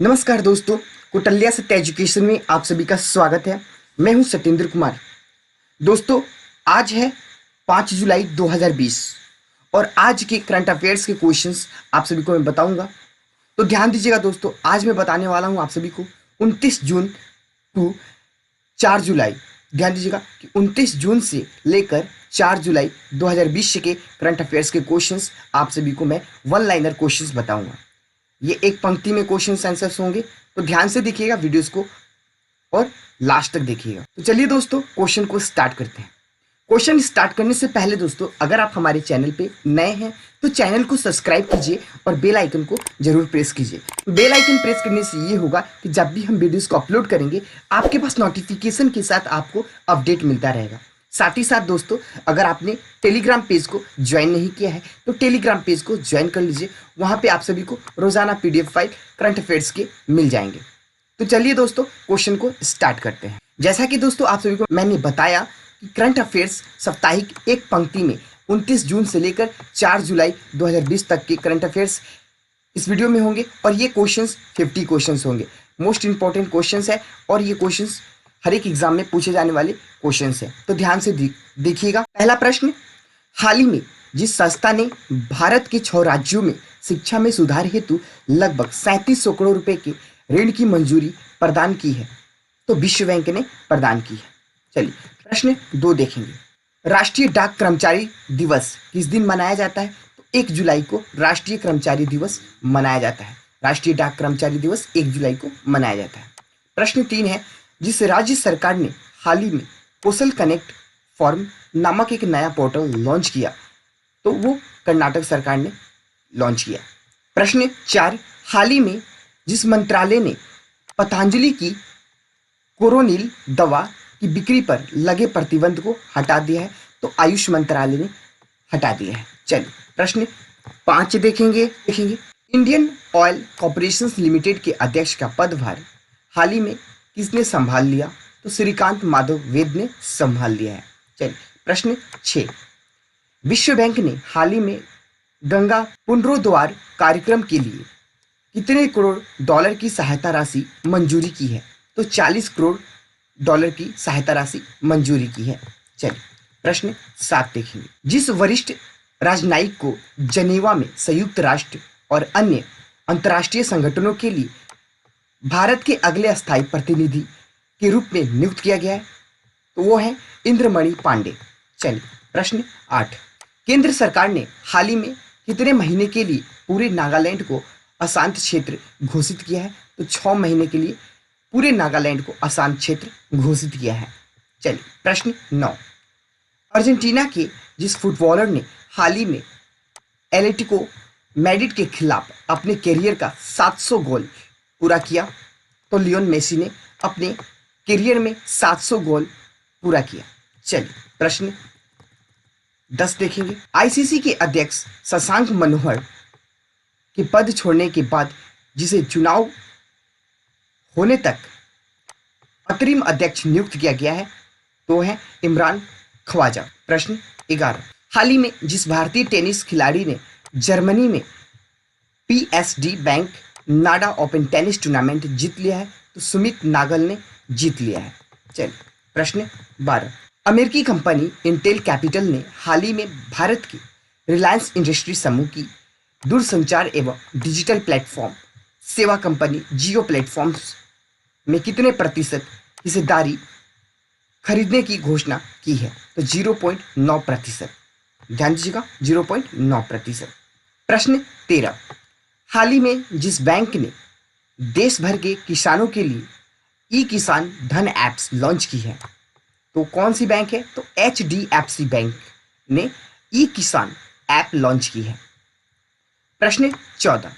नमस्कार दोस्तों, कुटल्या सत्य एजुकेशन में आप सभी का स्वागत है। मैं हूं सत्येंद्र कुमार। दोस्तों, आज है 5 जुलाई 2020 और आज के करंट अफेयर्स के क्वेश्चंस आप सभी को मैं बताऊंगा। तो ध्यान दीजिएगा दोस्तों, आज मैं बताने वाला हूं आप सभी को 29 जून टू 4 जुलाई। ध्यान दीजिएगा कि 29 जून से लेकर 4 जुलाई 2020 के करंट अफेयर्स के क्वेश्चंस आप सभी को मैं वन लाइनर क्वेश्चंस बताऊंगा। ये एक पंक्ति में क्वेश्चन आंसर्स होंगे, तो ध्यान से देखिएगा वीडियोस को और लास्ट तक देखिएगा। तो चलिए दोस्तों, क्वेश्चन को स्टार्ट करते हैं। क्वेश्चन स्टार्ट करने से पहले दोस्तों, अगर आप हमारे चैनल पे नए हैं तो चैनल को सब्सक्राइब कीजिए और बेल आइकन को जरूर प्रेस कीजिए। बेल आइकन प्रेस करने से ये होगा कि जब भी हम वीडियोस को अपलोड करेंगे आपके पास नोटिफिकेशन के साथ आपको अपडेट मिलता रहेगा। साथ ही साथ दोस्तों, अगर आपने टेलीग्राम पेज को ज्वाइन नहीं किया है तो टेलीग्राम पेज को ज्वाइन कर लीजिए। वहाँ पे आप सभी को रोजाना PDF फाइल करंट अफेयर्स के मिल जाएंगे। तो चलिए दोस्तों, क्वेश्चन को स्टार्ट करते हैं। जैसा कि दोस्तों आप सभी को मैंने बताया कि करंट अफेयर्स साप्ताहिक एक पंक्ति में 29 जून से लेकर 4 जुलाई 2020 तक के करंट अफेयर्स इस वीडियो में होंगे और ये क्वेश्चंस 50 क्वेश्चंस होंगे। मोस्ट इंपॉर्टेंट क्वेश्चंस है और ये क्वेश्चंस हर एक एग्जाम में पूछे जाने वाले क्वेश्चंस हैं। तो ध्यान से देखिएगा। पहला प्रश्न, हाल ही में जिस संस्था ने भारत के 6 राज्यों में शिक्षा में सुधार हेतु लगभग 3700 करोड़ रुपए के ऋण की मंजूरी प्रदान की है, तो विश्व बैंक ने प्रदान की है। चलिए प्रश्न 2 देखेंगे। राष्ट्रीय डाक कर्मचारी दिवस किस दिन मनाया जाता है? तो 1 जुलाई को राष्ट्रीय कर्मचारी दिवस मनाया जाता है। राष्ट्रीय डाक कर्मचारी दिवस 1 जुलाई को मनाया जाता है। प्रश्न 3 है, जिस राज्य सरकार ने हाल ही में कौशल कनेक्ट फॉर्म नामक एक नया पोर्टल लॉन्च किया, तो वो कर्नाटक सरकार ने लॉन्च किया। प्रश्न 4, हाल ही में जिस मंत्रालय ने पतंजलि की कोरोनिल दवा की बिक्री पर लगे प्रतिबंध को हटा दिया है, तो आयुष मंत्रालय ने हटा दिया है। चलिए प्रश्न 5 देखेंगे। इंडियन ऑयल कॉर्पोरेशन लिमिटेड के अध्यक्ष का पदभार हाल ही में किसने संभाल लिया? तो श्रीकांत माधव वेद ने संभाल लिया है। चलिए प्रश्न 6, विश्व बैंक ने हाल ही में गंगा पुनरुद्धार कार्यक्रम के लिए कितने करोड़ डॉलर की सहायता राशि मंजूरी की है? तो 40 करोड़ डॉलर की सहायता राशि मंजूरी की है। चलिए प्रश्न 7 देखेंगे। जिस वरिष्ठ राजनयिक को जनेवा में संयुक्त राष्ट्र और अन्य अंतर्राष्ट्रीय संगठनों के लिए भारत के अगले अस्थायी प्रतिनिधि के रूप में नियुक्त किया गया है, तो वो है इंद्रमणि पांडे। चलिए प्रश्न 8, केंद्र सरकार ने हाल ही में कितने महीने के लिए पूरे नागालैंड को अशांत क्षेत्र घोषित किया है? तो 6 महीने के लिए पूरे नागालैंड को अशांत क्षेत्र घोषित किया है। चलिए प्रश्न 9, अर्जेंटीना के जिस फुटबॉलर ने हाल ही में एटलेटिको मैड्रिड के खिलाफ अपने करियर का 700 गोल पूरा किया, तो लियोन मेसी ने अपने करियर में 700 गोल पूरा किया। चलिए प्रश्न 10 देखेंगे। ICC के अध्यक्ष शशांक मनोहर के पद छोड़ने के बाद जिसे चुनाव होने तक अंतरिम अध्यक्ष नियुक्त किया गया है, तो है इमरान ख्वाजा। प्रश्न 11, हाल ही में जिस भारतीय टेनिस खिलाड़ी ने जर्मनी में PSD बैंक नाडा ओपन टेनिस टूर्नामेंट जीत लिया है, तो सुमित नागल ने जीत लिया है। चलिए प्रश्न 12, अमेरिकी कंपनी इंटेल कैपिटल ने हाल ही में भारत की रिलायंस इंडस्ट्री समूह की दूरसंचार एवं डिजिटल प्लेटफॉर्म सेवा कंपनी जियो प्लेटफॉर्म्स में कितने प्रतिशत हिस्सेदारी खरीदने की घोषणा की है? तो 0.9%। ध्यान दीजिएगा, 0.9%। प्रश्न 13, हाल ही में जिस बैंक ने देश भर के किसानों के लिए ई किसान धन ऐप्स लॉन्च की है, तो कौन सी बैंक है? तो HDFC बैंक ने ई किसान ऐप लॉन्च की है। प्रश्न 14,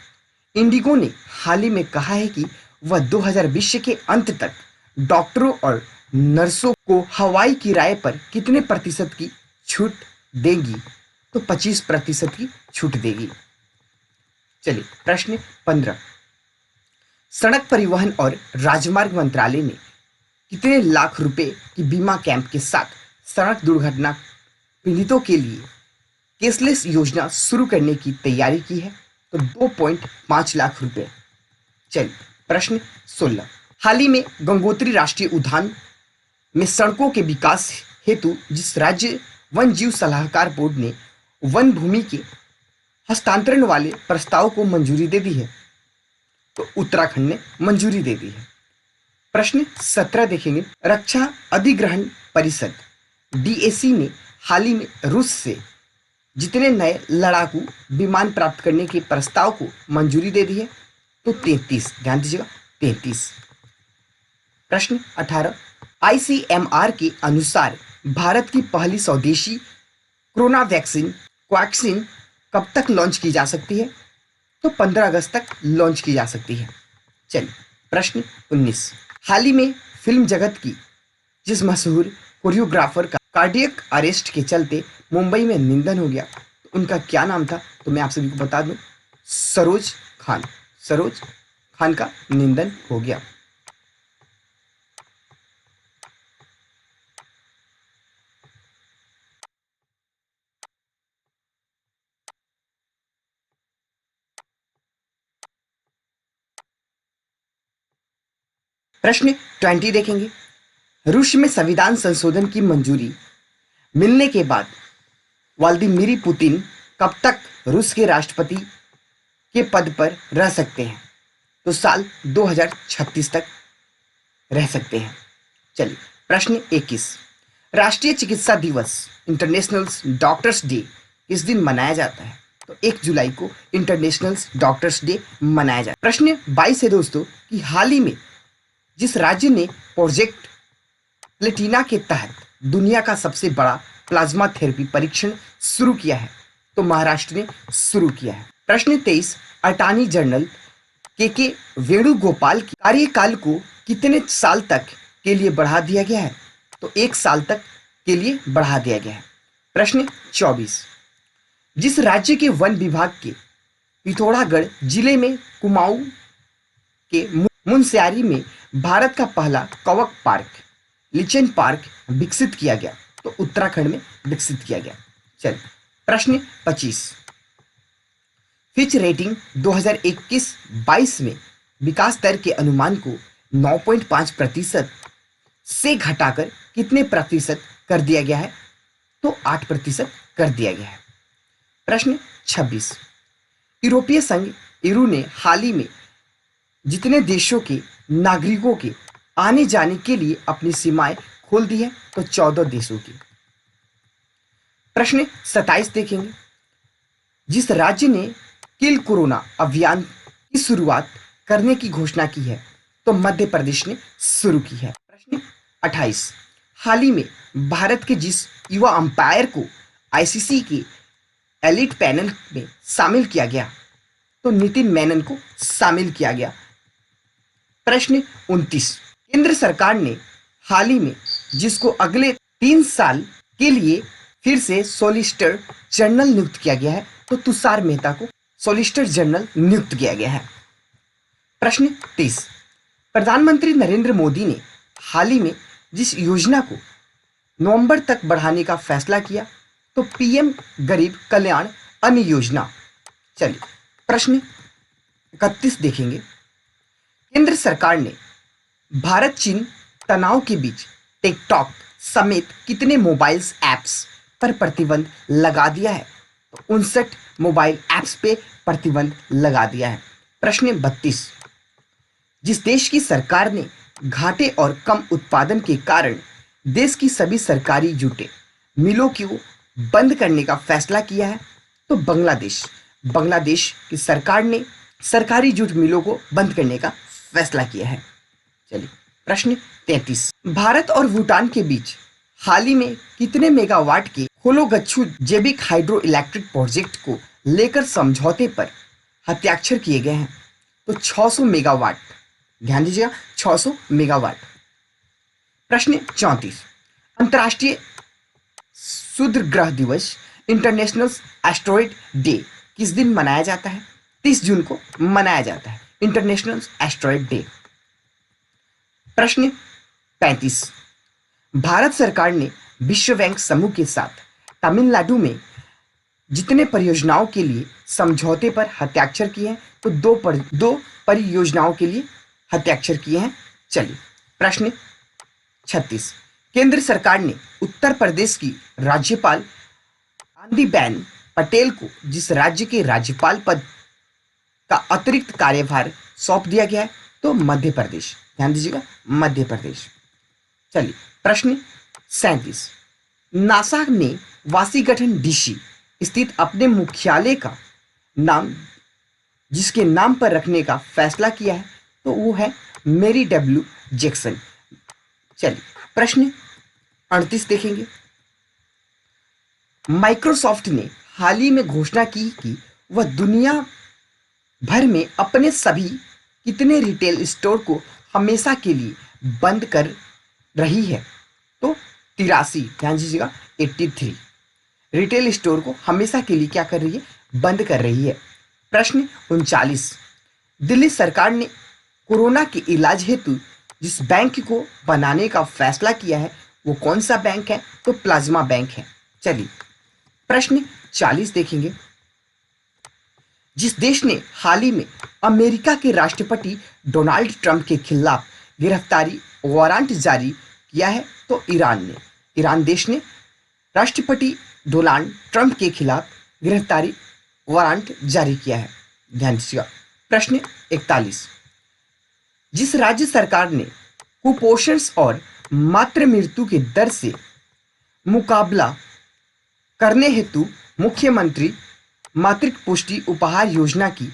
इंडिगो ने हाल ही में कहा है कि वह 2020 के अंत तक डॉक्टरों और नर्सों को हवाई किराए पर कितने प्रतिशत की छूट देगी? तो 25% की छूट देगी। चलिए प्रश्न 15, सड़क परिवहन और राजमार्ग मंत्रालय ने कितने लाख रुपए की बीमा कैंप के साथ सड़क दुर्घटना पीड़ितों के लिए कैशलेस योजना शुरू करने की तैयारी की है? तो 2.5 लाख रुपए। चलिए प्रश्न 16, हाल ही में गंगोत्री राष्ट्रीय उद्यान में सड़कों के विकास हेतु जिस राज्य वन जीव सलाहकार बोर्ड ने वन भूमि के हस्तांतरण वाले प्रस्ताव को मंजूरी दे दी है, तो उत्तराखंड ने मंजूरी दे दी है। प्रश्न 17 देखेंगे, रक्षा अधिग्रहण परिषद डीएसी ने हाल ही में रूस से जितने नए लड़ाकू विमान प्राप्त करने के प्रस्ताव को मंजूरी दे दी है, तो 33, ध्यान दीजिएगा 33। प्रश्न 18, आईसीएमआर के अनुसार भारत की पहली स्वदेशी कोरोना वैक्सीन कोवैक्सीन कब तक लॉन्च की जा सकती है, तो 15 अगस्त तक लॉन्च की जा सकती है। चलिए प्रश्न 19, हाल ही में फिल्म जगत की जिस मशहूर कोरियोग्राफर का कार्डियक अरेस्ट के चलते मुंबई में निधन हो गया, तो उनका क्या नाम था, तो मैं आप सभी को बता दूं, सरोज खान। सरोज खान का निधन हो गया। प्रश्न 20 देखेंगे, रूस में संविधान संशोधन की मंजूरी मिलने के बाद व्लादिमीर पुतिन कब तक रूस के राष्ट्रपति के पद पर रह सकते हैं, तो साल 2036 तक रह सकते हैं। चलिए प्रश्न 21, राष्ट्रीय चिकित्सा दिवस इंटरनेशनल डॉक्टर्स डे किस दिन मनाया जाता है, तो 1 जुलाई को इंटरनेशनल डॉक्टर्स डे मनाया जाता है। प्रश्न 22 है दोस्तों कि हाल ही में जिस राज्य ने प्रोजेक्ट प्लेटिना के तहत दुनिया का सबसे बड़ा प्लाज्मा थेरेपी परीक्षण शुरू किया है, तो महाराष्ट्र ने शुरू किया है। प्रश्न 23, अटॉर्नी जनरल के वेणुगोपाल के कार्यकाल को कितने साल तक के लिए बढ़ा दिया गया है, तो 1 साल तक के लिए बढ़ा दिया गया है। प्रश्न 24, जिस राज्य के वन विभाग के पिथौरागढ़ जिले में कुमाऊं के मुनस्यारी में भारत का पहला कवक पार्क लिचन पार्क विकसित किया गया, तो उत्तराखंड में विकसित किया गया। चलिए प्रश्न 25, फिच रेटिंग 2021-22 में विकास दर के अनुमान को 9.5% से घटाकर कितने प्रतिशत कर दिया गया है, तो 8% कर दिया गया है। प्रश्न 26, यूरोपीय संघ ईयू ने हाल ही में जितने देशों के नागरिकों के आने जाने के लिए अपनी सीमाएं खोल दी है, तो 14 देशों की। प्रश्न 27 देखेंगे, जिस राज्य ने किल कोरोना अभियान की शुरुआत करने की घोषणा की है, तो मध्य प्रदेश ने शुरू की है। प्रश्न 28, हाल ही में भारत के जिस युवा अंपायर को आईसीसी के एलिट पैनल में शामिल किया गया, तो नितिन मेनन को शामिल किया गया। प्रश्न 29, केंद्र सरकार ने हाल ही में जिसको अगले 3 साल के लिए फिर से सॉलिसिटर जनरल नियुक्त किया गया है, तो तुषार मेहता को सॉलिसिटर जनरल नियुक्त किया गया है। प्रश्न 30, प्रधानमंत्री नरेंद्र मोदी ने हाल ही में जिस योजना को नवंबर तक बढ़ाने का फैसला किया, तो पीएम गरीब कल्याण अन्न योजना। चलिए प्रश्न 31 देखेंगे, केंद्र सरकार ने भारत चीन तनाव के बीच टिकटॉक समेत कितने मोबाइल ऐप्स पर प्रतिबंध लगा दिया है, तो 59 मोबाइल ऐप्स पे प्रतिबंध लगा दिया है। प्रश्न 32, जिस देश की सरकार ने घाटे और कम उत्पादन के कारण देश की सभी सरकारी जूटें मिलों को बंद करने का फैसला किया है, तो बांग्लादेश। बांग्लादेश की सरकार ने सरकारी जूट मिलों को बंद करने का फैसला किया है। चलिए प्रश्न 33, भारत और भूटान के बीच हाल ही में कितने मेगावाट के खोलोगच्छू जैविक हाइड्रो इलेक्ट्रिक प्रोजेक्ट को लेकर समझौते पर हस्ताक्षर किए गए हैं, तो 600 मेगावाट। ध्यान दीजिएगा 600 मेगावाट। प्रश्न 34, अंतर्राष्ट्रीय क्षुद्र ग्रह दिवस इंटरनेशनल एस्ट्रॉयड डे किस दिन मनाया जाता है, 30 जून को मनाया जाता है इंटरनेशनल एस्ट्रॉयड डे। प्रश्न 35, भारत सरकार ने विश्व बैंक समूह के साथ तमिलनाडु में जितने परियोजनाओं के लिए समझौते पर हस्ताक्षर किए हैं, तो दो परियोजनाओं के लिए हस्ताक्षर किए हैं। चलिए प्रश्न 36, केंद्र सरकार ने उत्तर प्रदेश की राज्यपाल आनंदीबेन पटेल को जिस राज्य के राज्यपाल पद का अतिरिक्त कार्यभार सौंप दिया गया है, तो मध्य प्रदेश। ध्यान दीजिएगा, मध्य प्रदेश। चलिए प्रश्न 37, नासा ने वाशिंगटन डीसी स्थित अपने मुख्यालय का नाम जिसके नाम पर रखने का फैसला किया है, तो वो है मेरी डब्ल्यू जैक्सन। चलिए प्रश्न 38 देखेंगे। माइक्रोसॉफ्ट ने हाल ही में घोषणा की कि वह दुनिया भर में अपने सभी कितने रिटेल स्टोर को हमेशा के लिए बंद कर रही है, तो 83। ध्यान दीजिएगा, 83 रिटेल स्टोर को हमेशा के लिए क्या कर रही है, बंद कर रही है। प्रश्न 39, दिल्ली सरकार ने कोरोना के इलाज हेतु जिस बैंक को बनाने का फैसला किया है, वो कौन सा बैंक है, तो प्लाज्मा बैंक है। चलिए प्रश्न 40 देखेंगे। जिस देश ने हाल ही में अमेरिका के राष्ट्रपति डोनाल्ड ट्रंप के खिलाफ गिरफ्तारी वारंट जारी किया है, तो ईरान ने। ईरान देश ने राष्ट्रपति डोनाल्ड ट्रंप के खिलाफ गिरफ्तारी वारंट जारी किया है। ध्यान दीजिएगा। प्रश्न 41, जिस राज्य सरकार ने कुपोषण और मातृ मृत्यु की दर से मुकाबला करने हेतु मुख्यमंत्री मातृत्व पुष्टि उपहार योजना की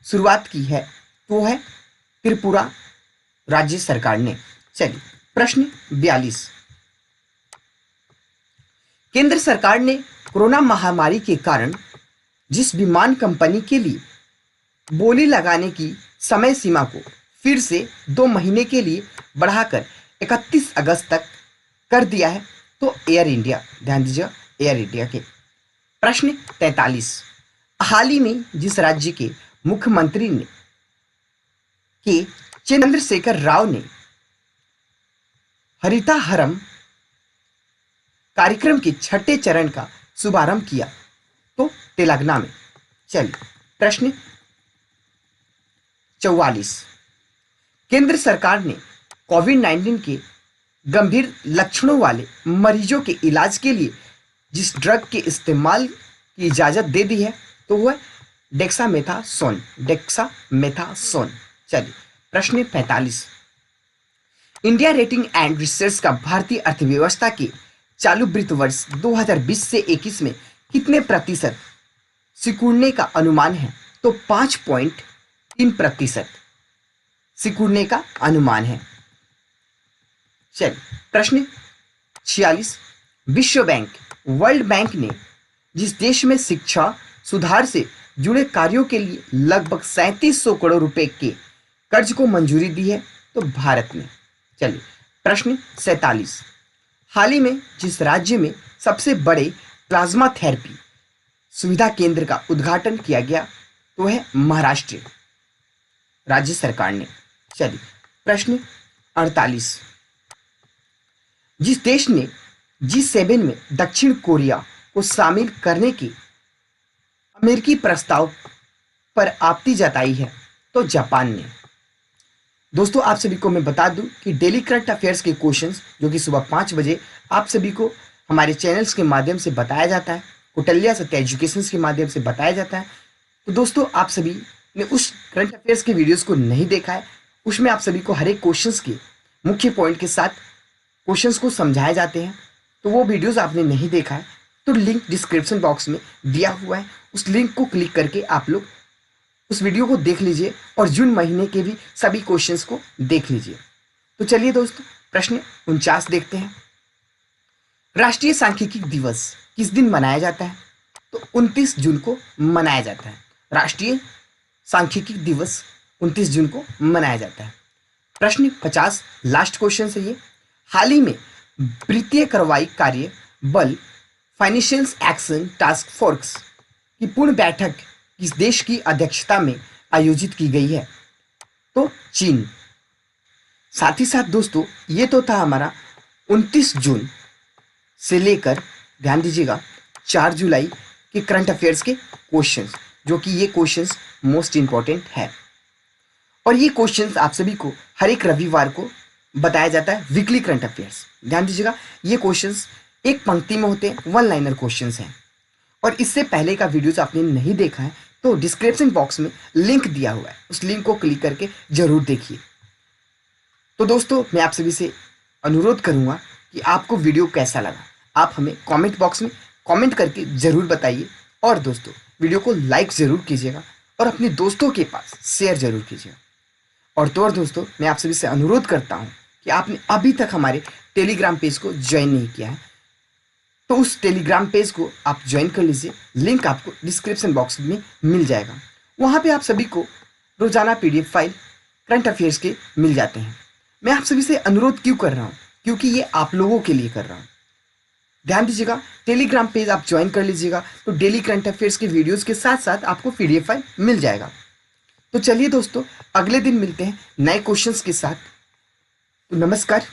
शुरुआत की है, तो है त्रिपुरा राज्य सरकार ने। चलिए प्रश्न 42, केंद्र सरकार ने कोरोना महामारी के कारण जिस विमान कंपनी के लिए बोली लगाने की समय सीमा को फिर से 2 महीने के लिए बढ़ाकर 31 अगस्त तक कर दिया है, तो एयर इंडिया। ध्यान दीजिए, एयर इंडिया के। प्रश्न 43, हाल ही में जिस राज्य के मुख्यमंत्री ने के चंद्रशेखर राव ने हरिताहरम कार्यक्रम के 6ठे चरण का शुभारंभ किया, तो तेलंगाना में। चलिए प्रश्न 44, केंद्र सरकार ने कोविड-19 के गंभीर लक्षणों वाले मरीजों के इलाज के लिए जिस ड्रग के इस्तेमाल की इजाजत दे दी है, तो वह डेक्सामेथासोन। डेक्सामेथासोन। चलिए प्रश्न 45, इंडिया रेटिंग एंड रिसर्च का भारतीय अर्थव्यवस्था के चालू वित्त वर्ष 2020 से 21 में कितने प्रतिशत सिकुड़ने का अनुमान है, तो 5.3% सिकुड़ने का अनुमान है। चलिए प्रश्न 46, विश्व बैंक वर्ल्ड बैंक ने जिस देश में शिक्षा सुधार से जुड़े कार्यों के लिए लगभग 3700 करोड़ रुपए के कर्ज को मंजूरी दी है, तो भारत ने। चलिए प्रश्न 47, हाल ही में जिस राज्य में सबसे बड़े प्लाज्मा थेरेपी सुविधा केंद्र का उद्घाटन किया गया, तो है महाराष्ट्र राज्य सरकार ने। चलिए प्रश्न 48, जिस देश ने G7 में दक्षिण कोरिया को शामिल करने के अमेरिकी प्रस्ताव पर आपत्ति जताई है, तो जापान ने। दोस्तों आप सभी को मैं बता दूं कि डेली करंट अफेयर्स के क्वेश्चंस जो कि सुबह 5 बजे आप सभी को हमारे चैनल्स के माध्यम से बताया जाता है, कुटल्या सत्य एजुकेशन के माध्यम से बताया जाता है। तो दोस्तों आप सभी ने उस करंट अफेयर्स के वीडियोस को नहीं देखा है, उसमें आप सभी को हर एक क्वेश्चंस के मुख्य पॉइंट के साथ क्वेश्चंस को समझाए जाते हैं। तो वो वीडियोस आपने नहीं देखा है तो लिंक डिस्क्रिप्शन बॉक्स में दिया हुआ है, उस लिंक को क्लिक करके आप लोग उस वीडियो को देख लीजिए और जून महीने के भी सभी क्वेश्चंस को देख लीजिए। तो चलिए दोस्तों प्रश्न 49 देखते हैं। राष्ट्रीय सांख्यिकी दिवस किस दिन मनाया जाता है, तो 29 जून को मनाया जाता है। राष्ट्रीय सांख्यिकी दिवस 29 जून को मनाया जाता है। प्रश्न 50 लास्ट क्वेश्चन है ये। हाल ही में वित्तीय कार्रवाई कार्य बल फाइनेंशियल एक्शन टास्क फोर्स की पूर्ण बैठक किस देश की अध्यक्षता में आयोजित की गई है, तो चीन। साथ ही साथ दोस्तों ये तो था हमारा 29 जून से लेकर ध्यान दीजिएगा 4 जुलाई के करंट अफेयर्स के क्वेश्चंस, जो कि ये क्वेश्चंस मोस्ट इंपॉर्टेंट है। और ये क्वेश्चंस आप सभी को हर एक रविवार को बताया जाता है वीकली करंट अफेयर्स। ध्यान दीजिएगा, ये क्वेश्चंस एक पंक्ति में होते हैं, वन लाइनर क्वेश्चंस हैं। और इससे पहले का वीडियोस आपने नहीं देखा है तो डिस्क्रिप्शन बॉक्स में लिंक दिया हुआ है, उस लिंक को क्लिक करके जरूर देखिए। तो दोस्तों, मैं आप सभी से अनुरोध करूंगा कि आपको वीडियो कैसा लगा, आप हमें कमेंट बॉक्स में कमेंट करके ज़रूर बताइए। और दोस्तों, वीडियो को लाइक ज़रूर कीजिएगा और अपने दोस्तों के पास शेयर ज़रूर कीजिएगा। और तो और दोस्तों, मैं आप सभी से अनुरोध करता हूं कि आपने अभी तक हमारे टेलीग्राम पेज को ज्वाइन नहीं किया है तो उस टेलीग्राम पेज को आप ज्वाइन कर लीजिए, लिंक आपको डिस्क्रिप्शन बॉक्स में मिल जाएगा। वहाँ पे आप सभी को रोजाना PDF फाइल करंट अफेयर्स के मिल जाते हैं। मैं आप सभी से अनुरोध क्यों कर रहा हूँ, क्योंकि ये आप लोगों के लिए कर रहा हूँ। ध्यान दीजिएगा, टेलीग्राम पेज आप ज्वाइन कर लीजिएगा तो डेली करंट अफेयर्स के वीडियोज़ के साथ साथ आपको PDF फाइल मिल जाएगा। तो चलिए दोस्तों, अगले दिन मिलते हैं नए क्वेश्चंस के साथ। तो नमस्कार।